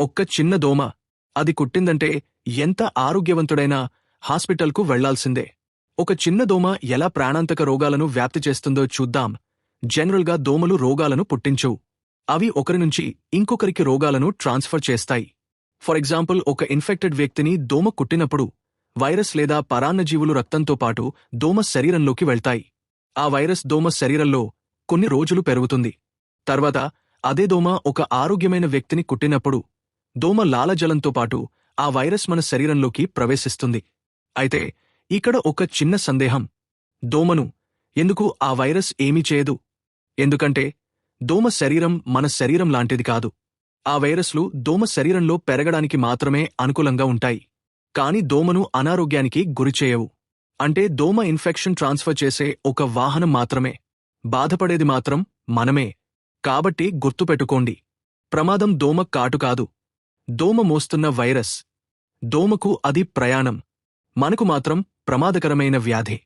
ఒక్క చిన్న దోమ అది కుట్టిందంటే ఎంత ఆరోగ్యవంతుడైనా హాస్పిటల్కు వెళ్లాల్సిందే. ఒక చిన్న దోమ ఎలా ప్రాణాంతక రోగాలను వ్యాప్తి చేస్తుందో చూద్దాం. జనరల్గా దోమలు రోగాలను పుట్టించవు. అవి ఒకరి నుంచి ఇంకొకరికి రోగాలను ట్రాన్స్ఫర్ చేస్తాయి. ఫర్ ఎగ్జాంపుల్, ఒక ఇన్ఫెక్టెడ్ వ్యక్తిని దోమ కుట్టినప్పుడు వైరస్ లేదా పరాన్నజీవులు రక్తంతో పాటు దోమ శరీరంలోకి వెళ్తాయి. ఆ వైరస్ దోమ శరీరంలో కొన్ని రోజులు పెరుగుతుంది. తర్వాత అదే దోమ ఒక ఆరోగ్యమైన వ్యక్తిని కుట్టినప్పుడు దోమ లాలజలంతో పాటు ఆ వైరస్ మన శరీరంలోకి ప్రవేశిస్తుంది. అయితే ఇక్కడ ఒక చిన్న సందేహం. దోమను ఎందుకు ఆ వైరస్ ఏమీ చేయదు? ఎందుకంటే దోమ శరీరం మన శరీరం లాంటిది కాదు. ఆ వైరస్లు దోమ శరీరంలో పెరగడానికి మాత్రమే అనుకూలంగా ఉంటాయి. కాని దోమను అనారోగ్యానికి గురిచేయవు. అంటే దోమ ఇన్ఫెక్షన్ ట్రాన్స్ఫర్ చేసే ఒక వాహనం మాత్రమే. బాధపడేది మాత్రం మనమే. కాబట్టి గుర్తుపెట్టుకోండి, ప్రమాదం దోమ కాటు కాదు, దోమ మోస్తున్న వైరస్. దోమకు అది ప్రయాణం, మనకు మాత్రం ప్రమాదకరమైన వ్యాధి.